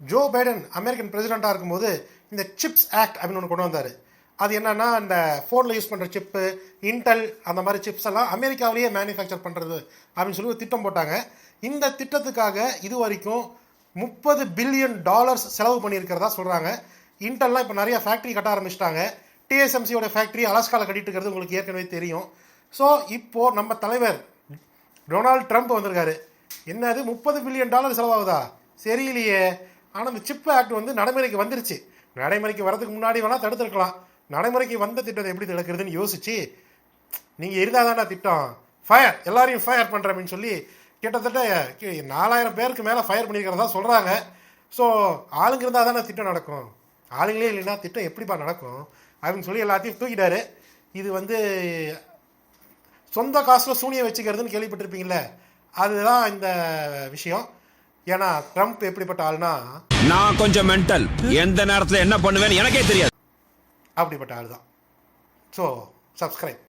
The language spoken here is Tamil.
ஜோ பைடன் அமெரிக்கன் பிரசிடெண்ட்டாக இருக்கும்போது இந்த சிப்ஸ் ஆக்ட் அப்படின்னு ஒன்று கொண்டு வந்தார். அது என்னன்னா, இந்த ஃபோனில் யூஸ் பண்ணுற சிப்பு, இன்டெல் அந்த மாதிரி சிப்ஸ் எல்லாம் அமெரிக்காவிலேயே மேனுஃபேக்சர் பண்ணுறது அப்படின்னு சொல்லி ஒரு திட்டம் போட்டாங்க. இந்த திட்டத்துக்காக இது வரைக்கும் $30 பில்லியன் செலவு பண்ணியிருக்கிறதா சொல்கிறாங்க. இன்டெல்லாம் இப்போ நிறைய ஃபேக்ட்ரி கட்ட ஆரம்பிச்சிட்டாங்க. டிஎஸ்எம்சியோட ஃபேக்ட்ரி அலாஸ்காவில் கட்டிட்டு இருக்கிறது உங்களுக்கு ஏற்கனவே தெரியும். ஸோ இப்போது நம்ம தலைவர் டொனால்ட் ட்ரம்ப் வந்திருக்காரு. என்னது $30 பில்லியன் செலவாகுதா? சரியில்லையே. ஆனால் இந்த சிப் ஆக்ட் வந்து நடைமுறைக்கு வந்துருச்சு. நடைமுறைக்கு வரதுக்கு முன்னாடி வேணால் தடுத்துருக்கலாம். நடைமுறைக்கு வந்த திட்டத்தை எப்படி தடுக்கிறதுன்னு யோசிச்சு, நீங்கள் இருந்தால் தானே திட்டம், ஃபயர் எல்லாரையும் ஃபயர் பண்ணுற அப்படின்னு சொல்லி கிட்டத்தட்ட 4000 பேருக்கு மேலே ஃபயர் பண்ணியிருக்கிறதா சொல்கிறாங்க. ஸோ ஆளுங்க இருந்தால் தானே திட்டம் நடக்கும். ஆளுங்களே இல்லைன்னா திட்டம் எப்படிப்பா நடக்கும் அப்படின்னு சொல்லி எல்லாத்தையும் தூக்கிட்டாரு. இது வந்து சொந்த காசில் சூனியை வச்சுக்கிறதுன்னு கேள்விப்பட்டிருப்பீங்களே, அதுதான் இந்த விஷயம். ஏன்னா ட்ரம்ப் எப்படிப்பட்ட ஆள்னா, நான் கொஞ்சம் மென்டல், எந்த நேரத்தில் என்ன பண்ணுவேன்னு எனக்கே தெரியாது, அப்படிப்பட்ட ஆள் தான். So subscribe.